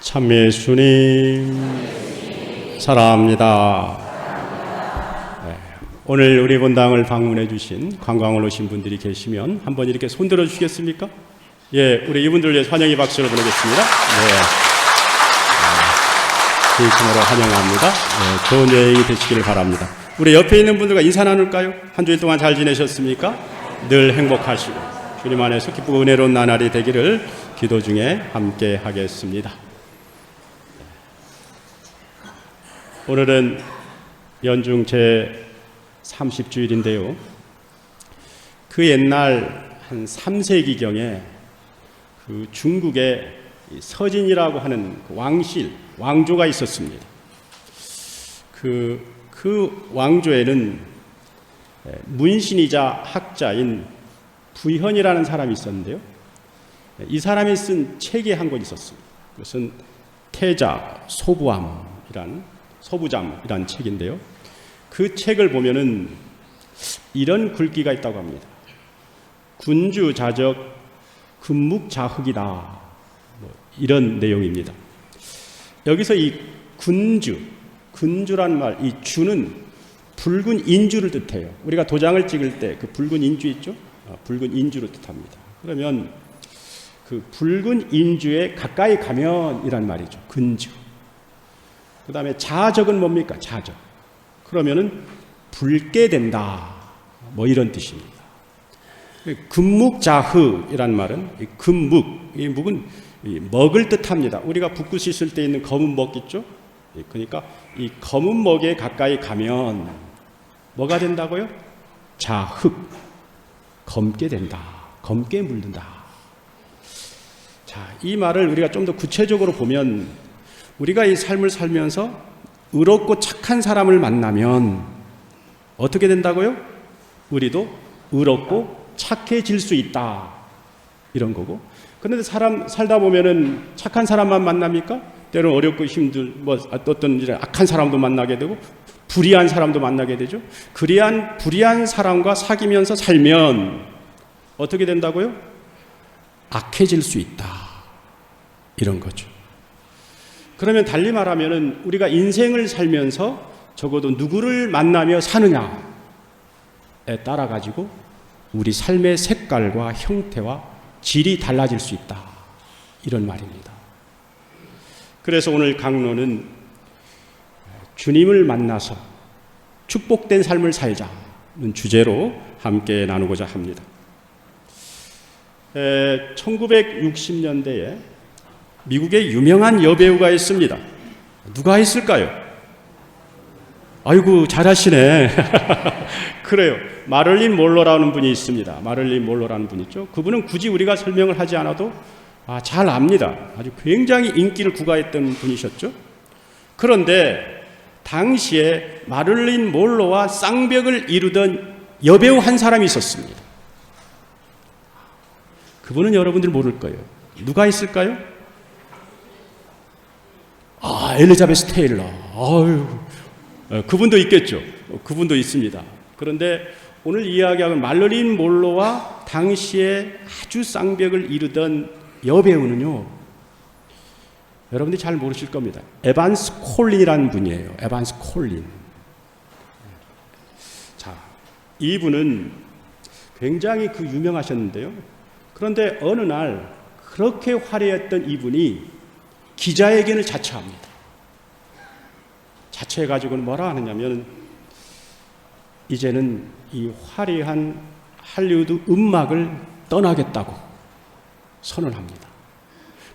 참미의 주님 사랑합니다. 네, 오늘 우리 본당을 방문해 주신 관광을 오신 분들이 계시면 한번 이렇게 손들어 주시겠습니까? 예, 우리 이분들 위해 환영의 박수를 보내겠습니다. 네, 진심으로 환영합니다. 네, 좋은 여행이 되시기를 바랍니다. 우리 옆에 있는 분들과 인사 나눌까요? 한 주일 동안 잘 지내셨습니까? 늘 행복하시고 주님 안에서 기쁘고 은혜로운 나날이 되기를 기도 중에 함께 하겠습니다. 오늘은 연중 제30주일인데요. 그 옛날 한 3세기경에 그 중국에 서진이라고 하는 왕조가 있었습니다. 그 왕조에는 문신이자 학자인 부현이라는 사람이 있었는데요. 이 사람이 쓴 책이 한 권 있었습니다. 그것은 태자 소부잠이라는 책인데요. 그 책을 보면은 이런 글귀가 있다고 합니다. 군주자적 금묵자흑이다. 이런 내용입니다. 여기서 이 군주란 말, 이 주는 붉은 인주를 뜻해요. 우리가 도장을 찍을 때 그 붉은 인주 있죠? 붉은 인주를 뜻합니다. 그러면 그 붉은 인주에 가까이 가면이란 말이죠. 군주. 그 다음에 자적은 뭡니까? 자적. 그러면은 붉게 된다. 이런 뜻입니다. 금묵자흐이란 말은 이 묵은 먹을 뜻합니다. 우리가 붓고 씻을 때 있는 검은 먹 있죠? 그러니까 이 검은 먹에 가까이 가면 뭐가 된다고요? 자흑. 검게 된다. 검게 물든다. 자, 이 말을 우리가 좀 더 구체적으로 보면 우리가 이 삶을 살면서 의롭고 착한 사람을 만나면 어떻게 된다고요? 우리도 의롭고 착해질 수 있다. 이런 거고. 그런데 살다 보면은 착한 사람만 만납니까? 때로는 어렵고 어떤 악한 사람도 만나게 되고 불의한 사람도 만나게 되죠. 불의한 사람과 사귀면서 살면 어떻게 된다고요? 악해질 수 있다. 이런 거죠. 그러면 달리 말하면은 우리가 인생을 살면서 적어도 누구를 만나며 사느냐에 따라 가지고 우리 삶의 색깔과 형태와 질이 달라질 수 있다. 이런 말입니다. 그래서 오늘 강론은 주님을 만나서 축복된 삶을 살자는 주제로 함께 나누고자 합니다. 1960년대에 미국의 유명한 여배우가 있습니다. 누가 있을까요? 아이고, 잘하시네. 그래요. 마를린 몰로라는 분이 있습니다. 마를린 몰로라는 분 있죠. 그분은 굳이 우리가 설명을 하지 않아도 잘 압니다. 아주 굉장히 인기를 구가했던 분이셨죠. 그런데 당시에 마를린 몰로와 쌍벽을 이루던 여배우 한 사람이 있었습니다. 그분은 여러분들 모를 거예요. 누가 있을까요? 엘리자베스 테일러. 그분도 있겠죠. 그분도 있습니다. 그런데 오늘 이야기하는 마를린 몰로와 당시에 아주 쌍벽을 이루던 여배우는요, 여러분들이 잘 모르실 겁니다. 에반스 콜린이라는 분이에요. 에반스 콜린. 자, 이분은 굉장히 유명하셨는데요. 그런데 어느 날 그렇게 화려했던 이분이 기자회견을 자처합니다. 자처해가지고는 뭐라 하느냐면, 이제는 이 화려한 할리우드 음악을 떠나겠다고 선언합니다.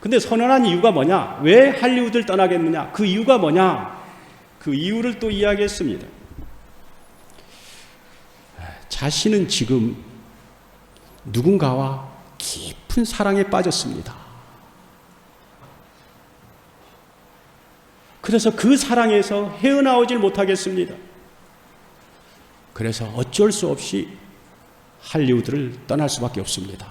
근데 선언한 이유가 뭐냐? 왜 할리우드를 떠나겠느냐? 그 이유가 뭐냐? 그 이유를 또 이야기했습니다. 자신은 지금 누군가와 깊은 사랑에 빠졌습니다. 그래서 그 사랑에서 헤어나오질 못하겠습니다. 그래서 어쩔 수 없이 할리우드를 떠날 수밖에 없습니다.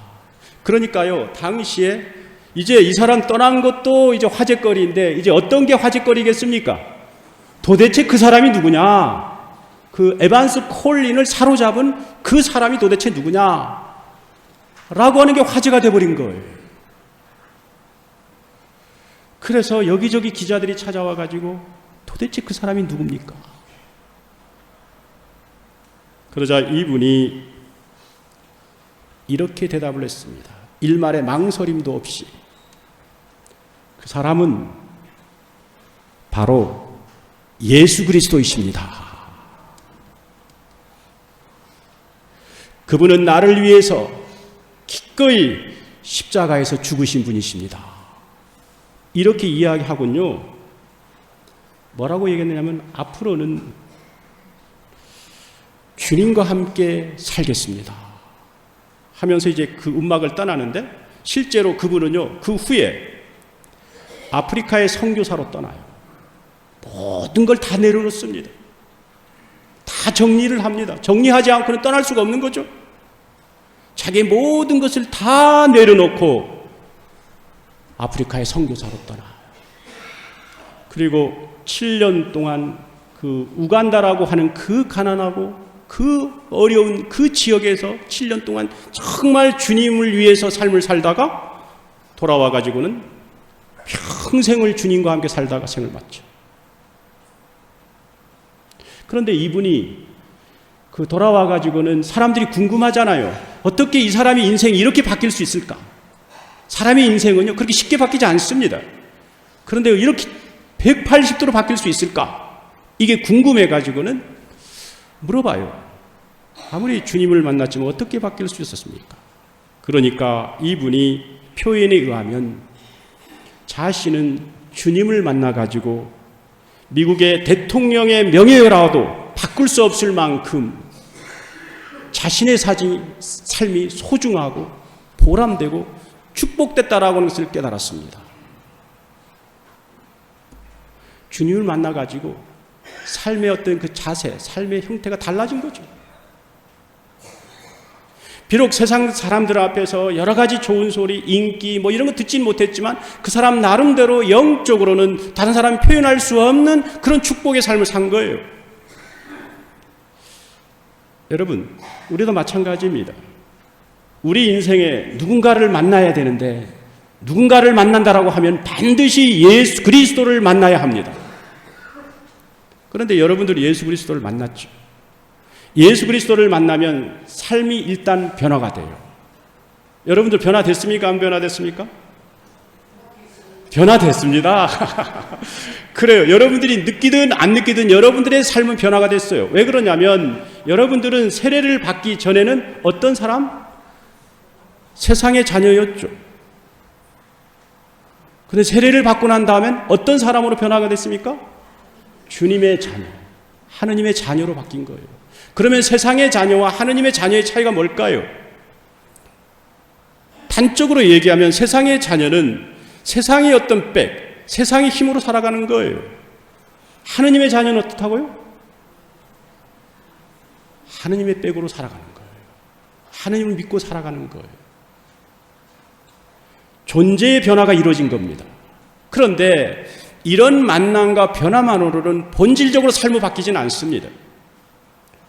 그러니까요, 당시에 이제 이 사람 떠난 것도 이제 화제거리인데, 이제 어떤 게 화제거리겠습니까? 도대체 그 사람이 누구냐? 그 에반스 콜린을 사로잡은 그 사람이 도대체 누구냐? 라고 하는 게 화제가 돼버린 거예요. 그래서 여기저기 기자들이 찾아와 가지고 도대체 그 사람이 누굽니까? 그러자 이분이 이렇게 대답을 했습니다. 일말의 망설임도 없이. 그 사람은 바로 예수 그리스도이십니다. 그분은 나를 위해서 기꺼이 십자가에서 죽으신 분이십니다. 이렇게 이야기하군요. 뭐라고 얘기했느냐면 앞으로는 주님과 함께 살겠습니다 하면서 이제 그 음막을 떠나는데, 실제로 그분은요, 그 후에 아프리카의 선교사로 떠나요. 모든 걸 다 내려놓습니다. 다 정리를 합니다. 정리하지 않고는 떠날 수가 없는 거죠. 자기의 모든 것을 다 내려놓고 아프리카의 선교사로 떠나요. 그리고 7년 동안 그 우간다라고 하는 그 가난하고 그 어려운 그 지역에서 7년 동안 정말 주님을 위해서 삶을 살다가 돌아와 가지고는 평생을 주님과 함께 살다가 생을 마쳐. 그런데 이분이 그 돌아와 가지고는 사람들이 궁금하잖아요. 어떻게 이 사람의 인생이 이렇게 바뀔 수 있을까? 사람의 인생은요, 그렇게 쉽게 바뀌지 않습니다. 그런데 이렇게 180도로 바뀔 수 있을까? 이게 궁금해 가지고는 물어봐요. 아무리 주님을 만났지만 어떻게 바뀔 수 있었습니까? 그러니까 이분이 표현에 의하면 자신은 주님을 만나 가지고 미국의 대통령의 명예라도 바꿀 수 없을 만큼 자신의 삶이 소중하고 보람되고 축복됐다라고 하는 것을 깨달았습니다. 주님을 만나 가지고 삶의 어떤 그 자세, 삶의 형태가 달라진 거죠. 비록 세상 사람들 앞에서 여러 가지 좋은 소리, 인기 뭐 이런 거 듣진 못했지만 그 사람 나름대로 영적으로는 다른 사람이 표현할 수 없는 그런 축복의 삶을 산 거예요. 여러분, 우리도 마찬가지입니다. 우리 인생에 누군가를 만나야 되는데 누군가를 만난다라고 하면 반드시 예수 그리스도를 만나야 합니다. 그런데 여러분들이 예수 그리스도를 만났죠. 예수 그리스도를 만나면 삶이 일단 변화가 돼요. 여러분들 변화됐습니까? 안 변화됐습니까? 변화됐습니다. 그래요. 여러분들이 느끼든 안 느끼든 여러분들의 삶은 변화가 됐어요. 왜 그러냐면 여러분들은 세례를 받기 전에는 어떤 사람? 세상의 자녀였죠. 그런데 세례를 받고 난 다음엔 어떤 사람으로 변화가 됐습니까? 주님의 자녀, 하느님의 자녀로 바뀐 거예요. 그러면 세상의 자녀와 하느님의 자녀의 차이가 뭘까요? 단적으로 얘기하면 세상의 자녀는 세상의 어떤 백, 세상의 힘으로 살아가는 거예요. 하느님의 자녀는 어떻다고요? 하느님의 백으로 살아가는 거예요. 하느님을 믿고 살아가는 거예요. 존재의 변화가 이루어진 겁니다. 그런데 이런 만남과 변화만으로는 본질적으로 삶이 바뀌지는 않습니다.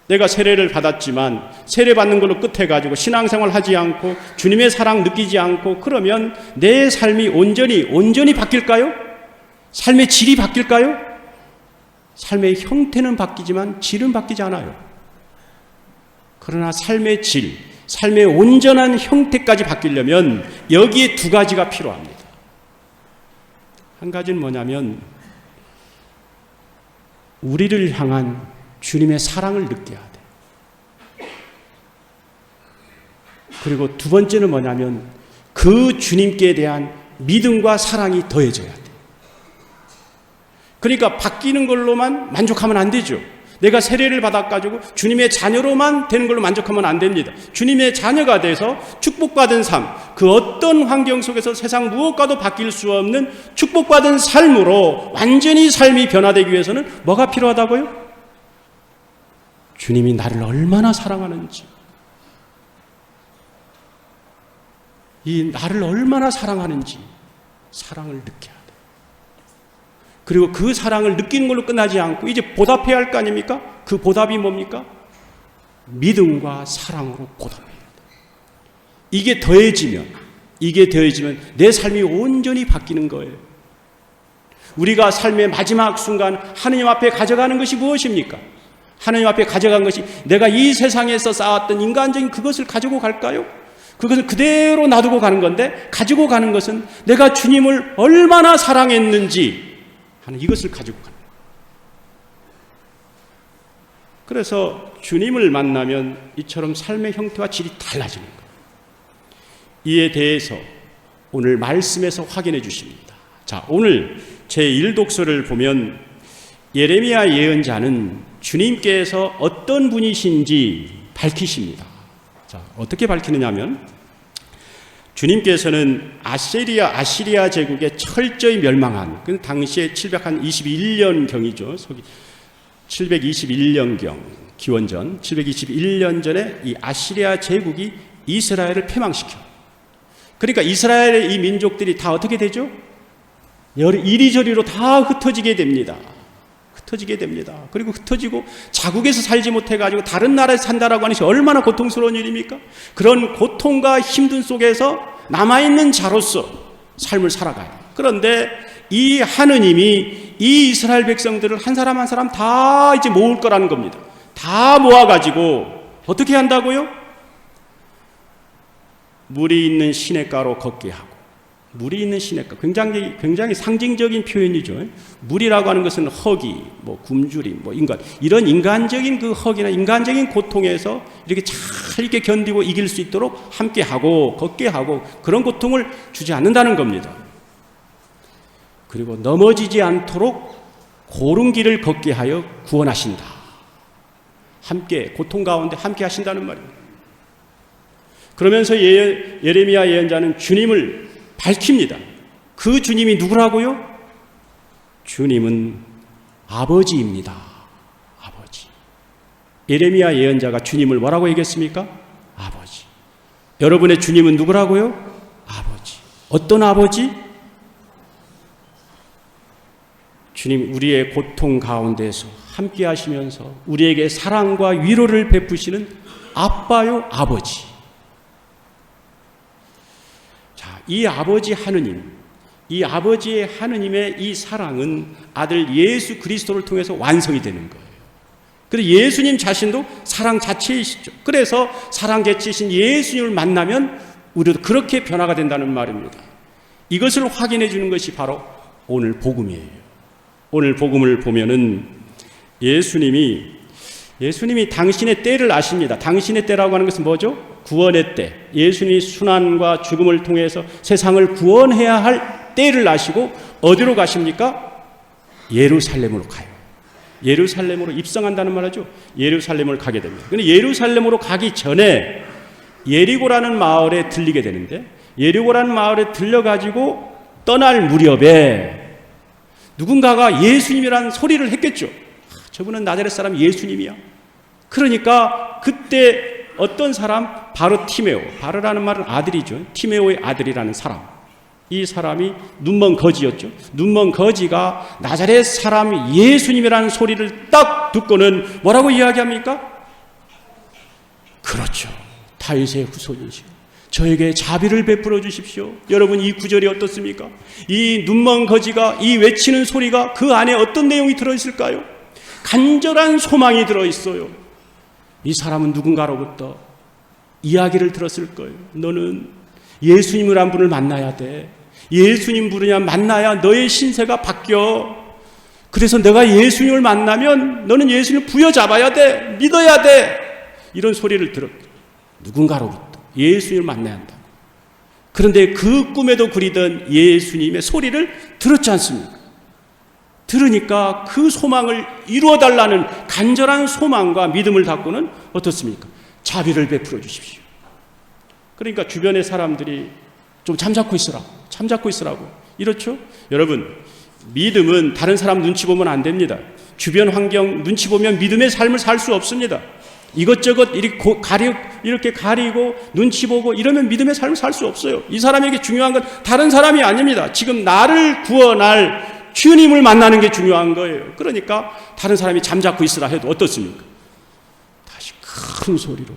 내가 세례를 받았지만 세례 받는 걸로 끝해가지고 신앙생활 하지 않고 주님의 사랑 느끼지 않고 그러면 내 삶이 온전히 바뀔까요? 삶의 질이 바뀔까요? 삶의 형태는 바뀌지만 질은 바뀌지 않아요. 그러나 삶의 질, 삶의 온전한 형태까지 바뀌려면 여기에 두 가지가 필요합니다. 한 가지는 뭐냐면 우리를 향한 주님의 사랑을 느껴야 돼. 그리고 두 번째는 뭐냐면 그 주님께 대한 믿음과 사랑이 더해져야 돼. 그러니까 바뀌는 걸로만 만족하면 안 되죠. 내가 세례를 받아가지고 주님의 자녀로만 되는 걸로 만족하면 안 됩니다. 주님의 자녀가 돼서 축복받은 삶, 그 어떤 환경 속에서 세상 무엇과도 바뀔 수 없는 축복받은 삶으로 완전히 삶이 변화되기 위해서는 뭐가 필요하다고요? 주님이 나를 얼마나 사랑하는지, 이 나를 얼마나 사랑하는지 사랑을 느껴야 돼. 그리고 그 사랑을 느끼는 걸로 끝나지 않고 이제 보답해야 할 거 아닙니까? 그 보답이 뭡니까? 믿음과 사랑으로 보답해야 돼. 이게 더해지면 내 삶이 온전히 바뀌는 거예요. 우리가 삶의 마지막 순간 하느님 앞에 가져가는 것이 무엇입니까? 하느님 앞에 가져간 것이 내가 이 세상에서 쌓았던 인간적인 그것을 가지고 갈까요? 그것을 그대로 놔두고 가는 건데, 가지고 가는 것은 내가 주님을 얼마나 사랑했는지 하는 이것을 가지고 가는 거예요. 그래서 주님을 만나면 이처럼 삶의 형태와 질이 달라지는 거예요. 이에 대해서 오늘 말씀에서 확인해 주십니다. 자, 오늘 제1독서를 보면 예레미야 예언자는 주님께서 어떤 분이신지 밝히십니다. 자, 어떻게 밝히느냐 하면 주님께서는 아시리아 제국의 철저히 멸망한, 그 당시에 721년경이죠. 721년경, 기원전 721년 전에 이 아시리아 제국이 이스라엘을 패망시켜. 그러니까 이스라엘의 이 민족들이 다 어떻게 되죠? 이리저리로 다 흩어지게 됩니다. 흩어지게 됩니다. 그리고 흩어지고 자국에서 살지 못해가지고 다른 나라에서 산다라고 하는 것이 얼마나 고통스러운 일입니까? 그런 고통과 힘든 속에서 남아있는 자로서 삶을 살아가요. 그런데 이 하느님이 이 이스라엘 백성들을 한 사람 한 사람 다 이제 모을 거라는 겁니다. 다 모아가지고 어떻게 한다고요? 물이 있는 시냇가로 걷게 하고. 물이 있는 시냇가, 굉장히 상징적인 표현이죠. 물이라고 하는 것은 허기, 굶주림, 인간, 이런 인간적인 그 허기나 인간적인 고통에서 이렇게 잘 이렇게 견디고 이길 수 있도록 함께 하고 걷게 하고, 그런 고통을 주지 않는다는 겁니다. 그리고 넘어지지 않도록 고른 길을 걷게 하여 구원하신다. 함께, 고통 가운데 함께 하신다는 말입니다. 그러면서 예레미야 예언자는 주님을 밝힙니다. 그 주님이 누구라고요? 주님은 아버지입니다. 아버지. 예레미야 예언자가 주님을 뭐라고 얘기했습니까? 아버지. 여러분의 주님은 누구라고요? 아버지. 어떤 아버지? 주님, 우리의 고통 가운데서 함께 하시면서 우리에게 사랑과 위로를 베푸시는 아빠요, 아버지. 이 아버지 하느님, 이 아버지의 하느님의 이 사랑은 아들 예수 그리스도를 통해서 완성이 되는 거예요. 그래서 예수님 자신도 사랑 자체이시죠. 그래서 사랑 자체이신 예수님을 만나면 우리도 그렇게 변화가 된다는 말입니다. 이것을 확인해 주는 것이 바로 오늘 복음이에요. 오늘 복음을 보면은 예수님이 당신의 때를 아십니다. 당신의 때라고 하는 것은 뭐죠? 구원의 때. 예수님이 순환과 죽음을 통해서 세상을 구원해야 할 때를 아시고 어디로 가십니까? 예루살렘으로 가요. 예루살렘으로 입성한다는 말이죠. 예루살렘을 가게 됩니다. 그런데 예루살렘으로 가기 전에 예리고라는 마을에 들리게 되는데, 예리고라는 마을에 들려가지고 떠날 무렵에 누군가가 예수님이라는 소리를 했겠죠. 저분은 나자렛 사람 예수님이야. 그러니까 그때 어떤 사람? 바로 티메오. 바로라는 말은 아들이죠. 티메오의 아들이라는 사람. 이 사람이 눈먼 거지였죠. 눈먼 거지가 나자렛 사람 예수님이라는 소리를 딱 듣고는 뭐라고 이야기합니까? 그렇죠. 다윗의 후손이시오. 저에게 자비를 베풀어 주십시오. 여러분, 이 구절이 어떻습니까? 이 눈먼 거지가 이 외치는 소리가 그 안에 어떤 내용이 들어있을까요? 간절한 소망이 들어있어요. 이 사람은 누군가로부터 이야기를 들었을 거예요. 너는 예수님을 한 분을 만나야 돼. 예수님 부르냐 만나야 너의 신세가 바뀌어. 그래서 내가 예수님을 만나면 너는 예수님을 부여잡아야 돼. 믿어야 돼. 이런 소리를 들었죠. 누군가로부터 예수님을 만나야 한다. 그런데 그 꿈에도 그리던 예수님의 소리를 들었지 않습니까? 들으니까 그 소망을 이루어달라는 간절한 소망과 믿음을 갖고는 어떻습니까? 자비를 베풀어 주십시오. 그러니까 주변의 사람들이 좀 잠자코 있으라고 이렇죠? 여러분, 믿음은 다른 사람 눈치 보면 안 됩니다. 주변 환경 눈치 보면 믿음의 삶을 살 수 없습니다. 이것저것 이렇게 가리고 눈치 보고 이러면 믿음의 삶을 살 수 없어요. 이 사람에게 중요한 건 다른 사람이 아닙니다. 지금 나를 구원할 주님을 만나는 게 중요한 거예요. 그러니까 다른 사람이 잠자코 있으라 해도 어떻습니까? 다시 큰 소리로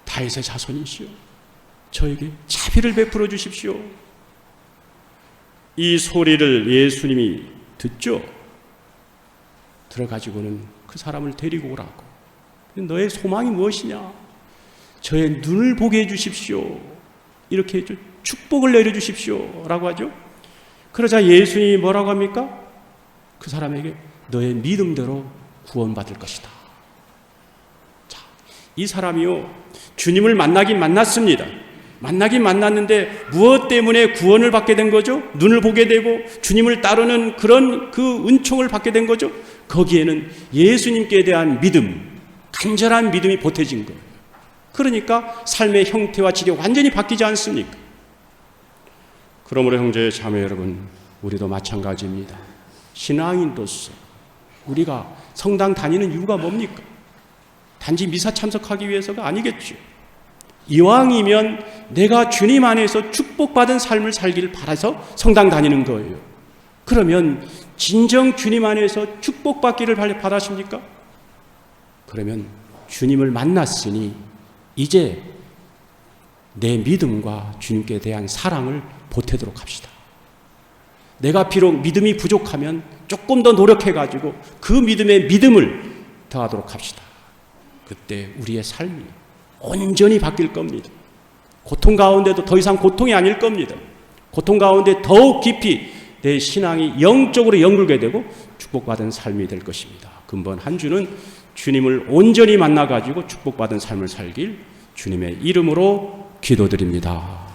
다윗의 자손이시오, 저에게 자비를 베풀어 주십시오. 이 소리를 예수님이 듣죠? 들어가지고는 그 사람을 데리고 오라고. 너의 소망이 무엇이냐? 저의 눈을 보게 해주십시오. 이렇게 축복을 내려주십시오. 라고 하죠. 그러자 예수님이 뭐라고 합니까? 그 사람에게 너의 믿음대로 구원받을 것이다. 자, 이 사람이요, 주님을 만나긴 만났습니다. 만나긴 만났는데 무엇 때문에 구원을 받게 된 거죠? 눈을 보게 되고 주님을 따르는 그런 그 은총을 받게 된 거죠? 거기에는 예수님께 대한 믿음, 간절한 믿음이 보태진 거예요. 그러니까 삶의 형태와 질이 완전히 바뀌지 않습니까? 그러므로 형제 자매 여러분, 우리도 마찬가지입니다. 신앙인으로서 우리가 성당 다니는 이유가 뭡니까? 단지 미사 참석하기 위해서가 아니겠죠. 이왕이면 내가 주님 안에서 축복받은 삶을 살기를 바라서 성당 다니는 거예요. 그러면 진정 주님 안에서 축복받기를 바라십니까? 그러면 주님을 만났으니 이제 내 믿음과 주님께 대한 사랑을 보태도록 합시다. 내가 비록 믿음이 부족하면 조금 더 노력해가지고 그 믿음의 믿음을 더하도록 합시다. 그때 우리의 삶이 온전히 바뀔 겁니다. 고통 가운데도 더 이상 고통이 아닐 겁니다. 고통 가운데 더욱 깊이 내 신앙이 영적으로 연결게 되고 축복받은 삶이 될 것입니다. 금번 한 주는 주님을 온전히 만나가지고 축복받은 삶을 살길 주님의 이름으로 기도드립니다.